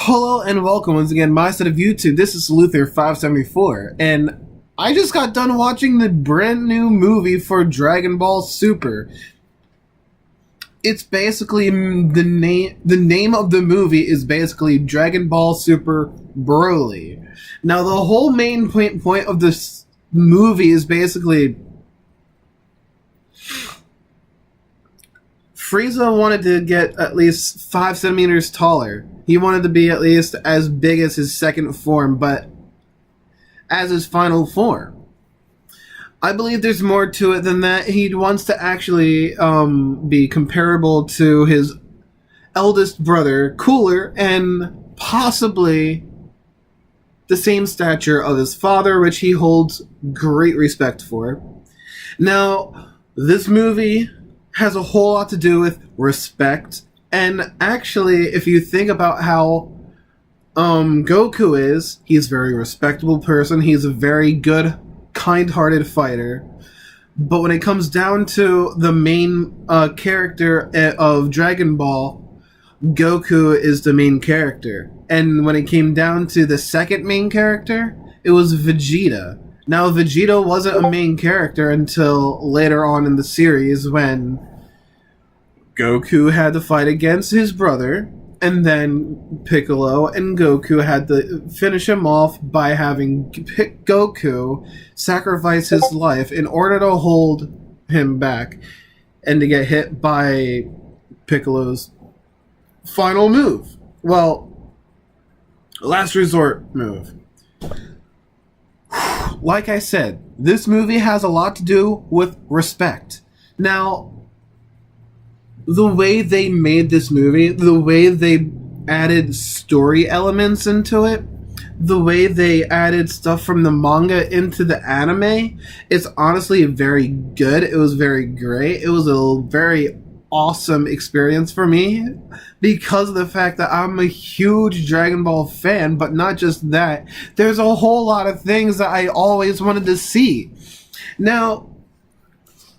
Hello and welcome once again, my set of YouTube. This is Luther574, and I just got done watching the brand new movie for Dragon Ball Super. It's basically the name of the movie is basically Dragon Ball Super Broly. Now the whole main point of this movie is basically Frieza wanted to get at least 5 centimeters taller. He wanted to be at least as big as his second form, but as his final form. I believe there's more to it than that. He wants to actually be comparable to his eldest brother, Cooler, and possibly the same stature of his father, which he holds great respect for. Now, this movie has a whole lot to do with respect. And actually, if you think about how Goku is, he's a very respectable person. He's a very good, kind-hearted fighter. But when it comes down to the main character of Dragon Ball, Goku is the main character. And when it came down to the second main character, it was Vegeta. Now, Vegeta wasn't a main character until later on in the series when Goku had to fight against his brother, and then Piccolo and Goku had to finish him off by having Goku sacrifice his life in order to hold him back and to get hit by Piccolo's final move. Well, last resort move. Like I said, this movie has a lot to do with respect. Now, the way they made this movie, the way they added story elements into it, the way they added stuff from the manga into the anime, it's honestly very good. It was very great. It was a very awesome experience for me because of the fact that I'm a huge Dragon Ball fan, but not just that. There's a whole lot of things that I always wanted to see. Now,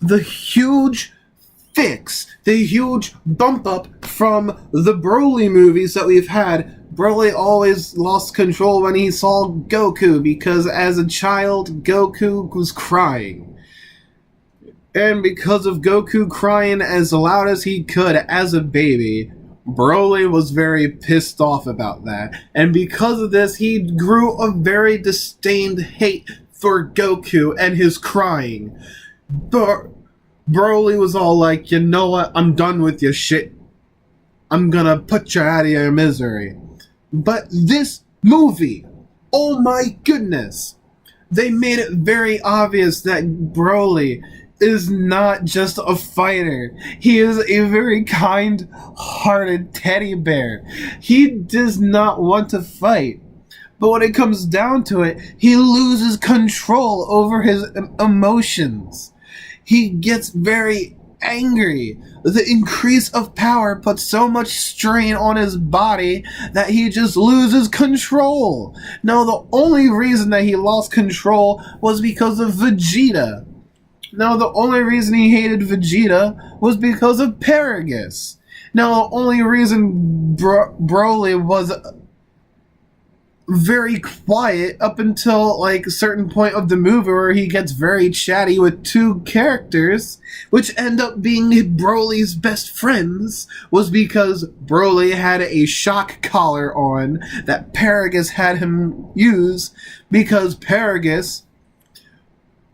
the huge bump up from the Broly movies that we've had. Broly always lost control when he saw Goku because as a child, Goku was crying. And because of Goku crying as loud as he could as a baby, Broly was very pissed off about that. And because of this, he grew a very disdained hate for Goku and his crying. Broly was all like, you know what, I'm done with your shit. I'm gonna put you out of your misery. But this movie, oh my goodness, they made it very obvious that Broly is not just a fighter. He is a very kind-hearted teddy bear. He does not want to fight. But when it comes down to it, he loses control over his emotions. He gets very angry. The increase of power puts so much strain on his body that he just loses control. Now, the only reason that he lost control was because of Vegeta. Now, the only reason he hated Vegeta was because of Paragus. Now, the only reason Broly was very quiet up until like a certain point of the movie where he gets very chatty with two characters, which end up being Broly's best friends, was because Broly had a shock collar on that Paragus had him use because Paragus,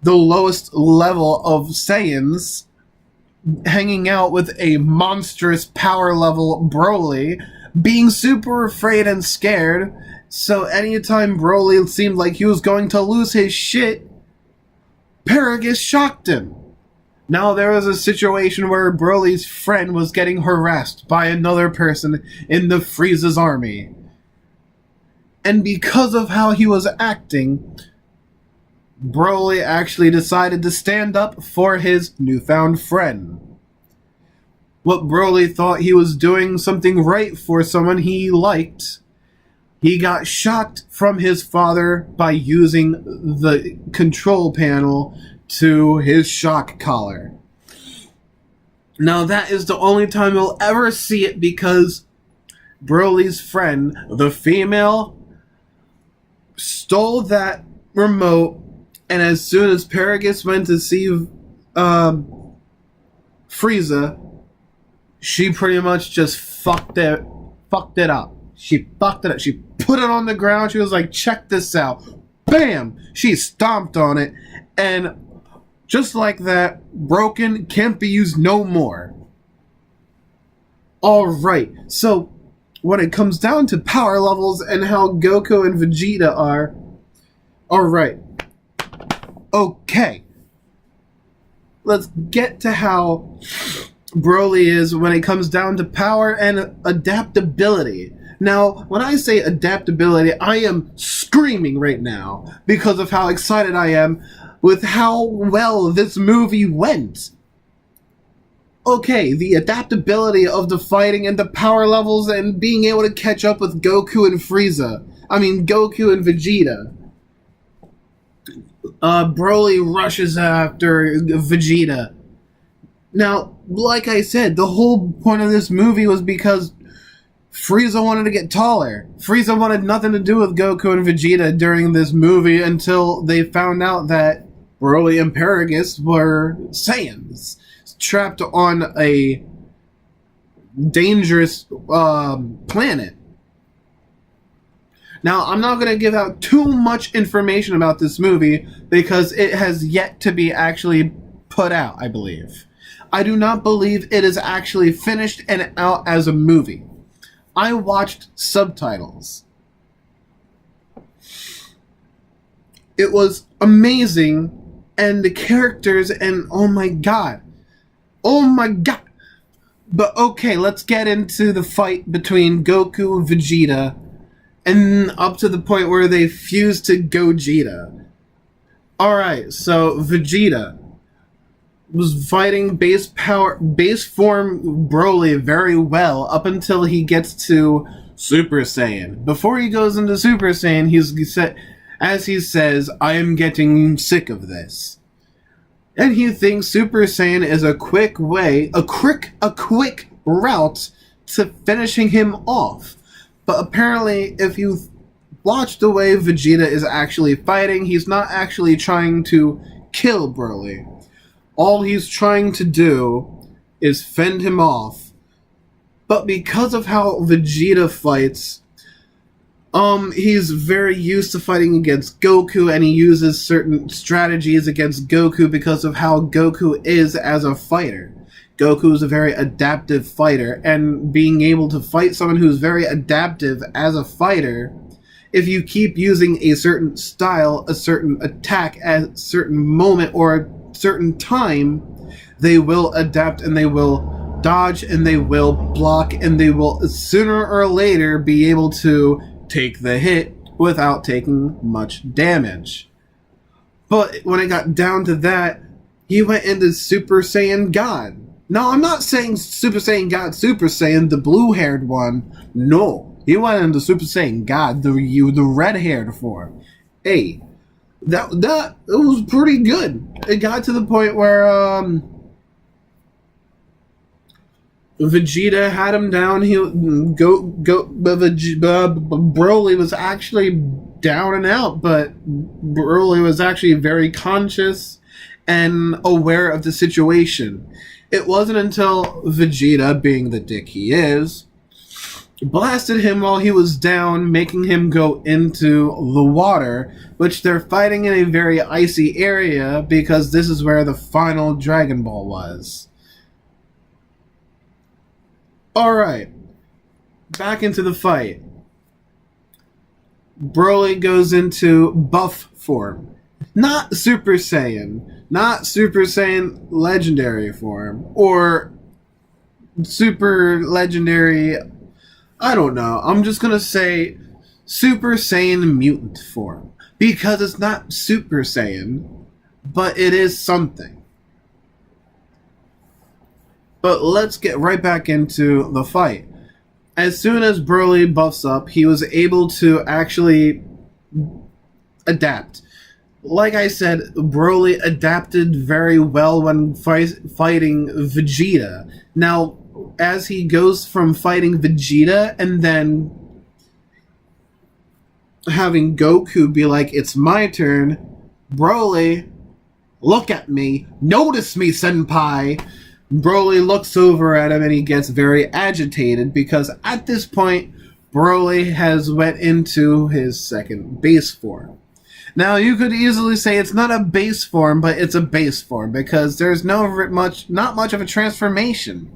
the lowest level of Saiyans, hanging out with a monstrous power level Broly, being super afraid and scared. So anytime Broly seemed like he was going to lose his shit, Paragus shocked him. Now there was a situation where Broly's friend was getting harassed by another person in the Frieza's army. And because of how he was acting, Broly actually decided to stand up for his newfound friend. What Broly thought he was doing something right for someone he liked, he got shocked from his father by using the control panel to his shock collar. Now that is the only time you'll ever see it because Broly's friend, the female, stole that remote, and as soon as Paragus went to see Frieza, she pretty much just fucked it up. She fucked it up. She put it on the ground. She was like, check this out. Bam! She stomped on it, and just like that, broken, can't be used no more. Alright, so when it comes down to power levels and how Goku and Vegeta are, alright. Okay. Let's get to how Broly is when it comes down to power and adaptability. Now, when I say adaptability, I am screaming right now because of how excited I am with how well this movie went. Okay, the adaptability of the fighting and the power levels and being able to catch up with Goku and Goku and Vegeta. Broly rushes after Vegeta. Now, like I said, the whole point of this movie was because Frieza wanted to get taller. Frieza wanted nothing to do with Goku and Vegeta during this movie until they found out that Broly and Paragus were Saiyans, trapped on a dangerous planet. Now, I'm not going to give out too much information about this movie because it has yet to be actually put out, I believe. I do not believe it is actually finished and out as a movie. I watched subtitles. It was amazing, and the characters, and oh my god. But okay, let's get into the fight between Goku and Vegeta, and up to the point where they fuse to Gogeta. Alright, so Vegeta was fighting base form Broly very well up until he gets to Super Saiyan. Before he goes into Super Saiyan, he says, I am getting sick of this. And he thinks Super Saiyan is a quick route to finishing him off. But apparently, if you watch the way Vegeta is actually fighting, he's not actually trying to kill Broly. All he's trying to do is fend him off. But because of how Vegeta fights, he's very used to fighting against Goku, and he uses certain strategies against Goku because of how Goku is as a fighter. Goku is a very adaptive fighter, and being able to fight someone who's very adaptive as a fighter, if you keep using a certain style, a certain attack at a certain moment or a certain time, they will adapt and they will dodge and they will block and they will sooner or later be able to take the hit without taking much damage. But when it got down to that, he went into Super Saiyan God. No, I'm not saying Super Saiyan God, Super Saiyan, the blue-haired one. No, he went into Super Saiyan God, the red-haired form. Hey, that it was pretty good. It got to the point where Vegeta had him down. Broly was actually down and out, but Broly was actually very conscious and aware of the situation. It wasn't until Vegeta, being the dick he is, blasted him while he was down, making him go into the water, which they're fighting in a very icy area because this is where the final Dragon Ball was. Alright, back into the fight. Broly goes into buff form. Not Super Saiyan. Not Super Saiyan Legendary form. Or Super Legendary... I don't know. I'm just gonna say Super Saiyan Mutant form. Because it's not Super Saiyan, but it is something. But let's get right back into the fight. As soon as Broly buffs up, he was able to actually adapt. Like I said, Broly adapted very well when fighting Vegeta. Now, as he goes from fighting Vegeta and then having Goku be like, "It's my turn, Broly, look at me, notice me, senpai." Broly looks over at him and he gets very agitated because at this point, Broly has went into his second base form. Now, you could easily say it's not a base form, but it's a base form because there's not much of a transformation.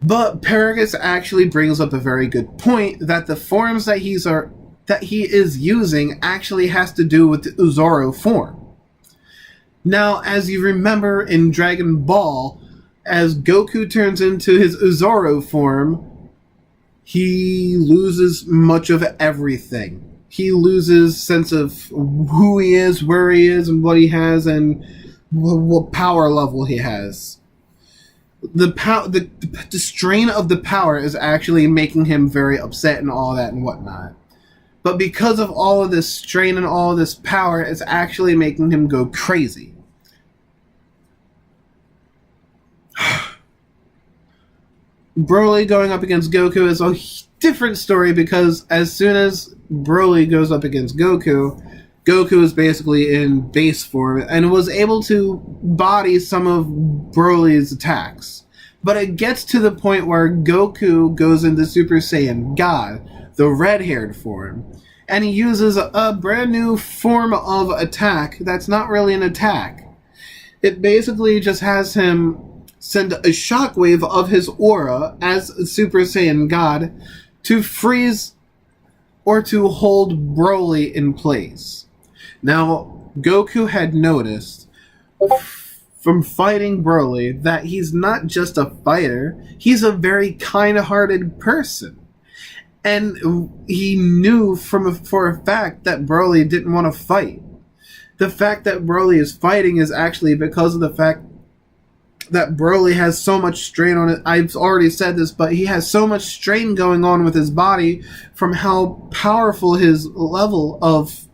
But Paragus actually brings up a very good point that the forms that he is using actually has to do with the Uzoro form. Now, as you remember in Dragon Ball, as Goku turns into his Uzoro form, he loses much of everything. He loses sense of who he is, where he is, and what he has, and what power level he has. The strain of the power is actually making him very upset and all that and whatnot. But because of all of this strain and all of this power, it's actually making him go crazy. Broly going up against Goku is a different story because as soon as Broly goes up against Goku, Goku is basically in base form and was able to body some of Broly's attacks. But it gets to the point where Goku goes into Super Saiyan God, the red-haired form, and he uses a brand new form of attack that's not really an attack. It basically just has him send a shockwave of his aura as Super Saiyan God to freeze or to hold Broly in place. Now, Goku had noticed from fighting Broly that he's not just a fighter, he's a very kind-hearted person. And he knew for a fact that Broly didn't want to fight. The fact that Broly is fighting is actually because of the fact that Broly has so much strain on it. I've already said this, but he has so much strain going on with his body from how powerful his level of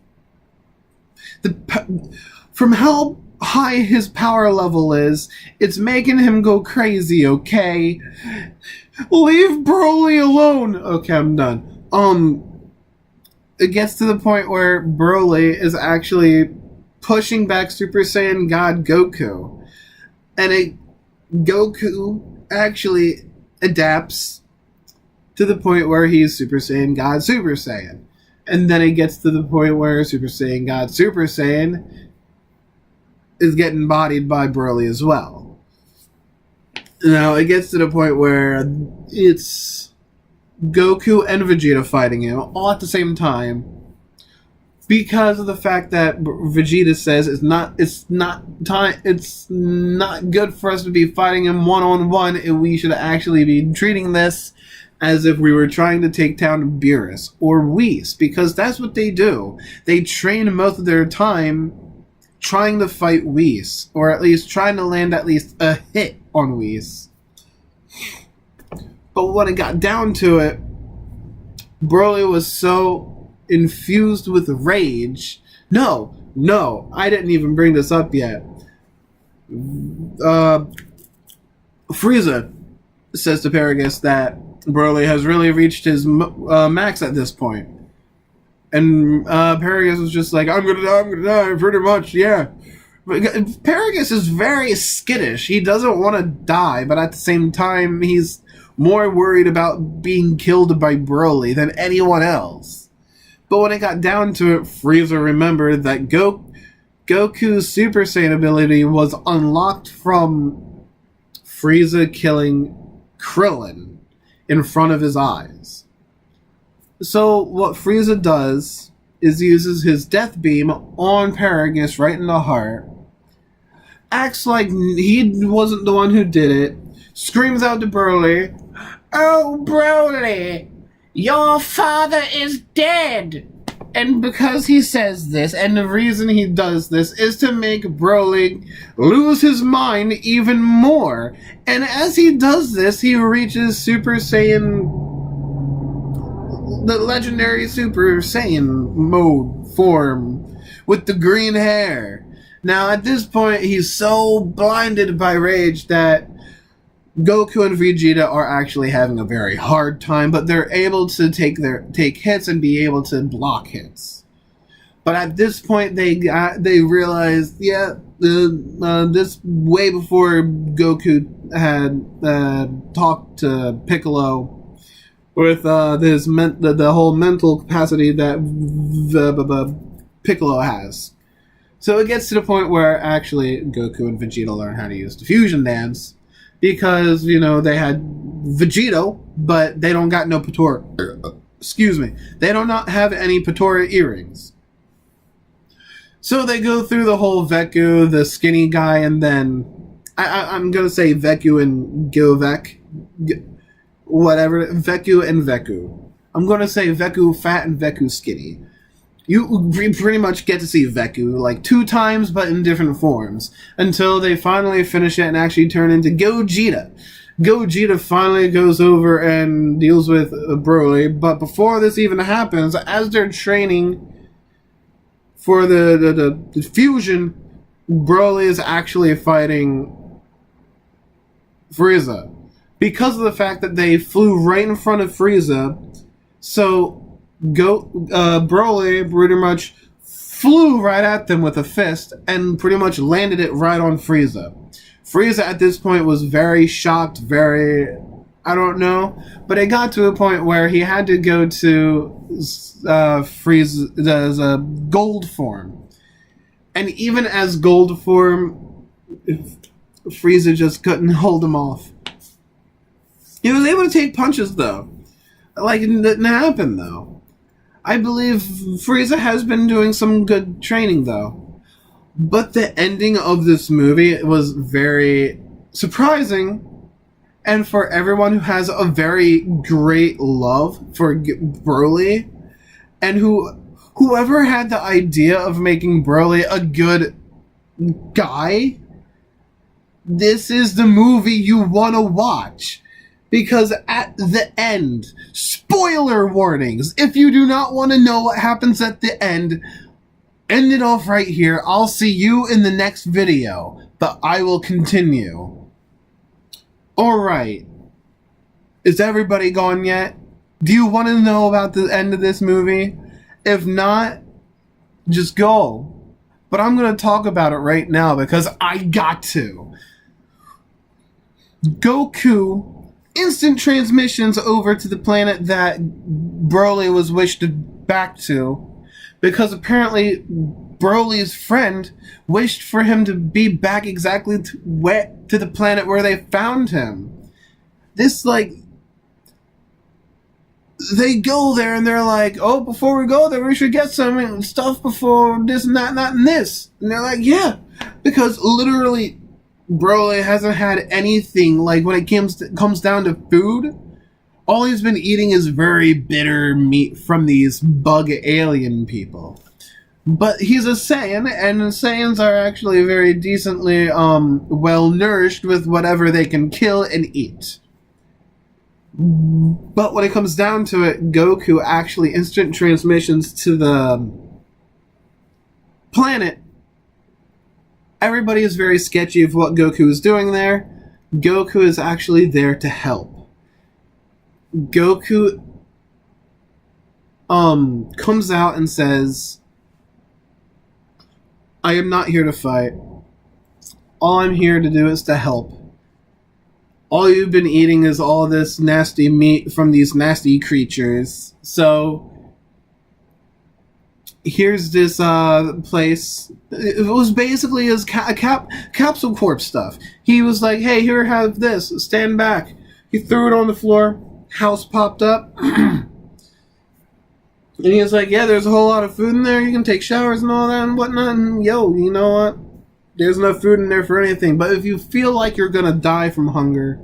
from how high his power level is. It's making him go crazy, okay? Leave Broly alone! Okay, I'm done. It gets to the point where Broly is actually pushing back Super Saiyan God Goku. And Goku actually adapts to the point where he's Super Saiyan God Super Saiyan. And then it gets to the point where Super Saiyan God Super Saiyan is getting bodied by Broly as well. Now, it gets to the point where it's Goku and Vegeta fighting him all at the same time because of the fact that Vegeta says it's not good for us to be fighting him one-on-one, and we should actually be treating this as if we were trying to take down Beerus or Whis, because that's what they do. They train most of their time trying to fight Whis, or at least trying to land at least a hit on Whis. But when it got down to it, Broly was so infused with rage. No, I didn't even bring this up yet. Frieza says to Paragus that Broly has really reached his max at this point. And Paragus was just like, I'm gonna die, pretty much, yeah. But Paragus is very skittish. He doesn't want to die, but at the same time, he's more worried about being killed by Broly than anyone else. But when it got down to it, Frieza remembered that Goku's Super Saiyan ability was unlocked from Frieza killing Krillin in front of his eyes. So what Frieza does is uses his death beam on Paragus right in the heart, acts like he wasn't the one who did it, screams out to Broly, "Oh, Broly, your father is dead!" And because he says this, and the reason he does this is to make Broly lose his mind even more. And as he does this, he reaches Super Saiyan, the legendary Super Saiyan mode form with the green hair. Now, at this point, he's so blinded by rage that Goku and Vegeta are actually having a very hard time, but they're able to take hits and be able to block hits. But at this point, they realized, yeah, this way before Goku had talked to Piccolo with the whole mental capacity that Piccolo has. So it gets to the point where actually Goku and Vegeta learn how to use the fusion dance because, they had Vegito, but they don't got no Patora. Excuse me. They do not have any Patora earrings. So they go through the whole Veku, the skinny guy, and then I'm going to say Veku and Govek. Whatever. Veku and Veku. I'm going to say Veku fat and Veku skinny. You pretty much get to see Veku like 2 times, but in different forms, until they finally finish it and actually turn into Gogeta. Gogeta finally goes over and deals with Broly, but before this even happens, as they're training for the fusion, Broly is actually fighting Frieza. Because of the fact that they flew right in front of Frieza, so Broly pretty much flew right at them with a fist and pretty much landed it right on Frieza. Frieza at this point was very shocked, I don't know, but it got to a point where he had to go to Frieza's gold form. And even as gold form, Frieza just couldn't hold him off. He was able to take punches, though. Like, it didn't happen, though. I believe Frieza has been doing some good training, though. But the ending of this movie was very surprising. And for everyone who has a very great love for Broly, and whoever had the idea of making Broly a good guy, this is the movie you want to watch. Because at the end, spoiler warnings, if you do not want to know what happens at the end it off right here. I'll see you in the next video, but I will continue. Alright. Is everybody gone yet? Do you want to know about the end of this movie? If not, just go. But I'm going to talk about it right now because I got to. Goku instant transmissions over to the planet that Broly was wished back to, because apparently Broly's friend wished for him to be back exactly to the planet where they found him. This, they go there and they're like, oh, before we go there, we should get some stuff before this and that and this. And they're like, yeah, because literally Broly hasn't had anything, like when it comes down to food, all he's been eating is very bitter meat from these bug alien people. But he's a Saiyan, and Saiyans are actually very decently well nourished with whatever they can kill and eat. But when it comes down to it, Goku actually instant transmissions to the planet. Everybody is very sketchy of what Goku is doing there. Goku is actually there to help. Goku comes out and says, I am not here to fight. All I'm here to do is to help. All you've been eating is all this nasty meat from these nasty creatures. So here's this place. It was basically his capsule corp stuff. He was like, hey, here, have this. Stand back. He threw it on the floor. House popped up. And he was like, yeah, there's a whole lot of food in there. You can take showers and all that and whatnot. And yo, you know what? There's enough food in there for anything. But if you feel like you're going to die from hunger,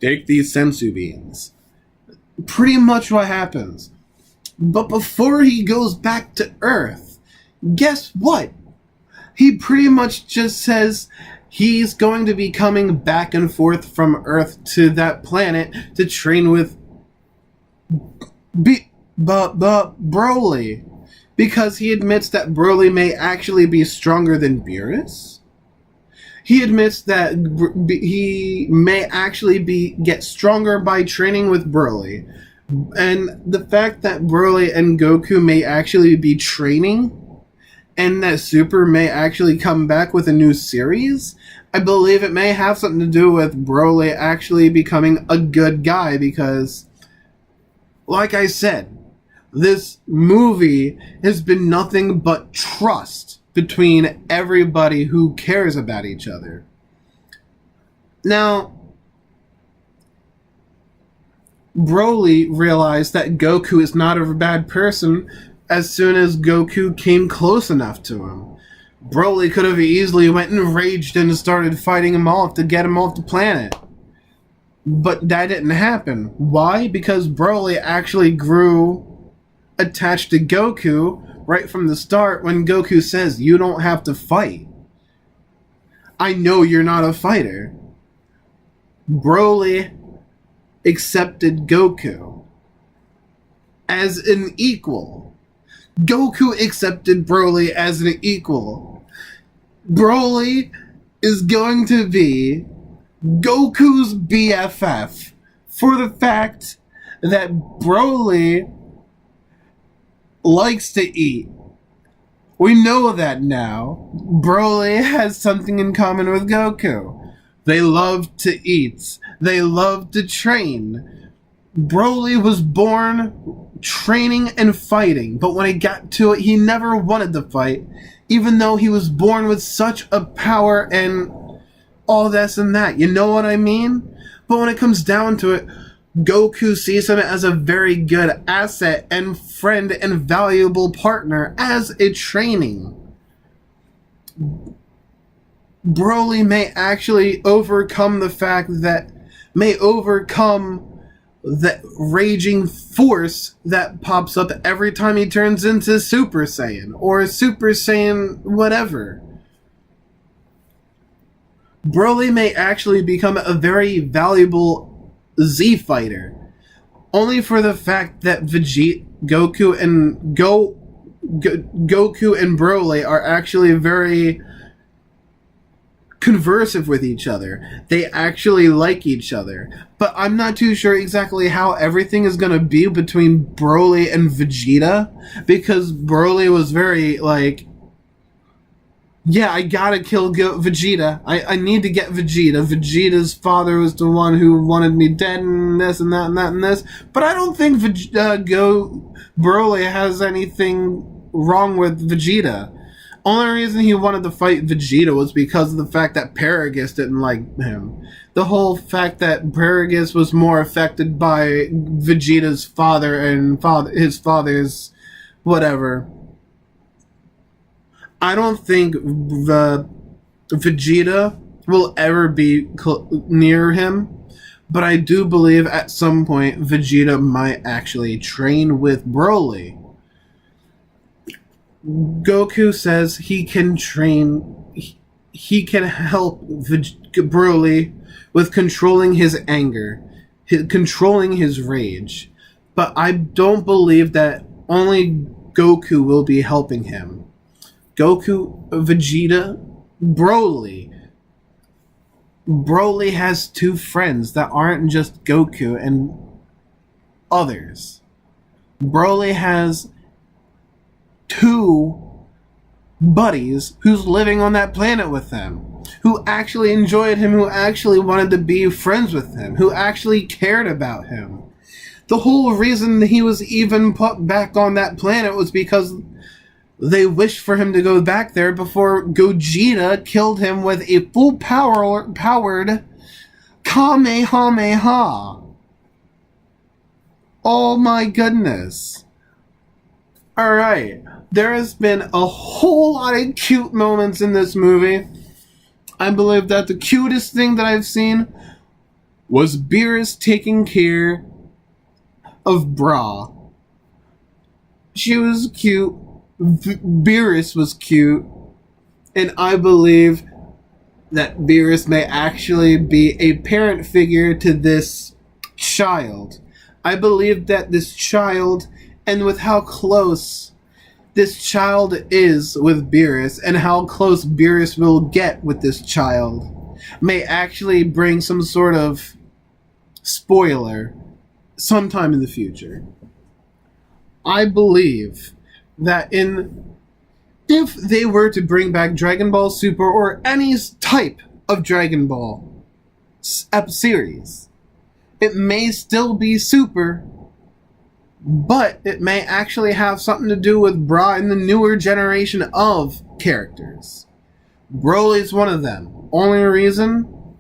take these sensu beans. Pretty much what happens. But before he goes back to Earth, guess what? He pretty much just says he's going to be coming back and forth from Earth to that planet to train with Broly. Because he admits that Broly may actually be stronger than Beerus. He admits that he may actually get stronger by training with Broly. And the fact that Broly and Goku may actually be training, and that Super may actually come back with a new series, I believe it may have something to do with Broly actually becoming a good guy, because, like I said, this movie has been nothing but trust between everybody who cares about each other. Now, Broly realized that Goku is not a bad person as soon as Goku came close enough to him. Broly could have easily went and raged and started fighting him off to get him off the planet. But that didn't happen. Why? Because Broly actually grew attached to Goku right from the start when Goku says, "You don't have to fight. I know you're not a fighter." Broly accepted Goku as an equal. Goku accepted Broly as an equal. Broly is going to be Goku's BFF for the fact that Broly likes to eat. We know that now. Broly has something in common with Goku. They love to eat. They love to train. Broly was born training and fighting, but when it got to it, he never wanted to fight, even though he was born with such a power and all this and that. You know what I mean? But when it comes down to it, Goku sees him as a very good asset and friend and valuable partner as a training. Broly may actually overcome the raging force that pops up every time he turns into Super Saiyan or Super Saiyan whatever. Broly may actually become a very valuable Z fighter, only for the fact that Goku and Broly are actually very conversive with each other. They actually like each other. But I'm not too sure exactly how everything is going to be between Broly and Vegeta, because Broly was very like, yeah, I gotta kill Vegeta. I need to get Vegeta. Vegeta's father was the one who wanted me dead, and this and that and that and this. But I don't think Broly has anything wrong with Vegeta. Only reason he wanted to fight Vegeta was because of the fact that Paragus didn't like him. The whole fact that Paragus was more affected by Vegeta's father and his father's whatever. I don't think Vegeta will ever be near him, but I do believe at some point Vegeta might actually train with Broly. Goku says he can train, he can help Broly with controlling his anger, controlling his rage, but I don't believe that only Goku will be helping him. Goku, Vegeta, Broly. Broly has two friends that aren't just Goku and others. Broly has two buddies who's living on that planet with him, who actually enjoyed him, who actually wanted to be friends with him, who actually cared about him. The whole reason he was even put back on that planet was because they wished for him to go back there before Gogeta killed him with a full-powered Kamehameha. Oh my goodness. Alright, there has been a whole lot of cute moments in this movie. I believe that the cutest thing that I've seen was Beerus taking care of Bra. She was cute. Beerus was cute, and I believe that Beerus may actually be a parent figure to this child. I believe that this child, and with how close this child is with Beerus and how close Beerus will get with this child may actually bring some sort of spoiler sometime in the future. I believe that if they were to bring back Dragon Ball Super or any type of Dragon Ball series, it may still be Super, but it may actually have something to do with Bra and the newer generation of characters. Broly's one of them. Only reason?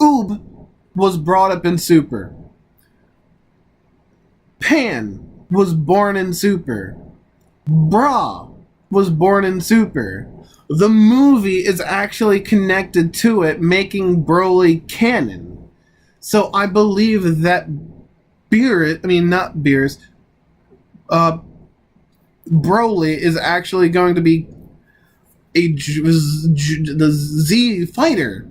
Oob was brought up in Super. Pan was born in Super. Bra was born in Super. The movie is actually connected to it, making Broly canon. So I believe that Broly is actually going to be the Z fighter,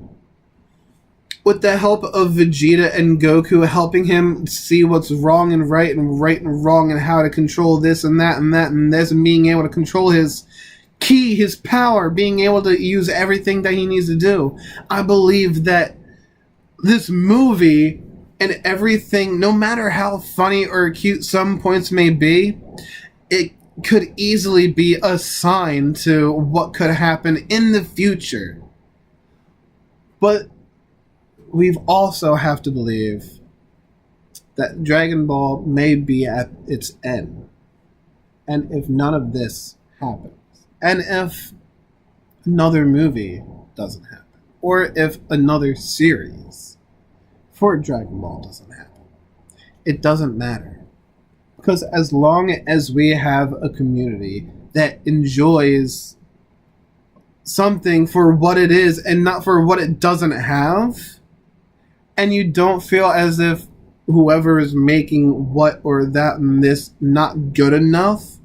with the help of Vegeta and Goku helping him see what's wrong and right and wrong and how to control this and that and that and this, and being able to control his ki, his power, being able to use everything that he needs to do. I believe that this movie and everything, no matter how funny or cute some points may be, it could easily be a sign to what could happen in the future. But we also have to believe that Dragon Ball may be at its end. And if none of this happens, and if another movie doesn't happen, or if another series for Dragon Ball doesn't happen, it doesn't matter. Because as long as we have a community that enjoys something for what it is and not for what it doesn't have, and you don't feel as if whoever is making what or that and this not good enough,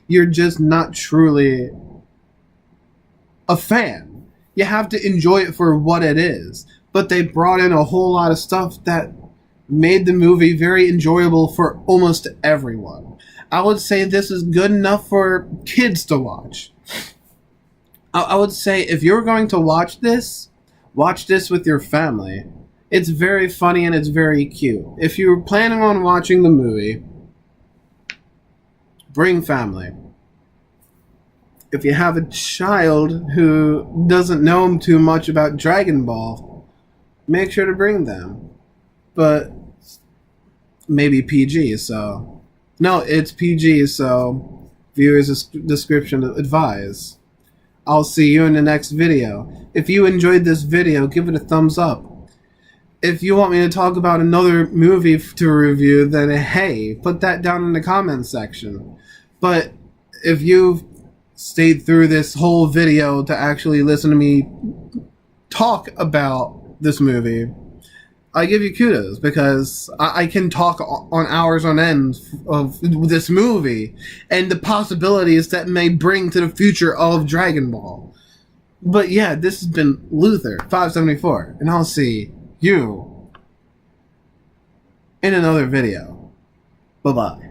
you're just not truly a fan. You have to enjoy it for what it is. But they brought in a whole lot of stuff that made the movie very enjoyable for almost everyone. I would say this is good enough for kids to watch. I would say if you're going to watch this with your family. It's very funny and it's very cute. If you're planning on watching the movie, bring family. If you have a child who doesn't know too much about Dragon Ball, make sure to bring them. But maybe PG, so... No, it's PG, so viewers' description advise. I'll see you in the next video. If you enjoyed this video, give it a thumbs up. If you want me to talk about another movie to review, then hey, put that down in the comments section. But if you've stayed through this whole video to actually listen to me talk about this movie, I give you kudos, because I can talk on hours on end of this movie and the possibilities that may bring to the future of Dragon Ball. But yeah, this has been Luther574, and I'll see you in another video. Bye-bye.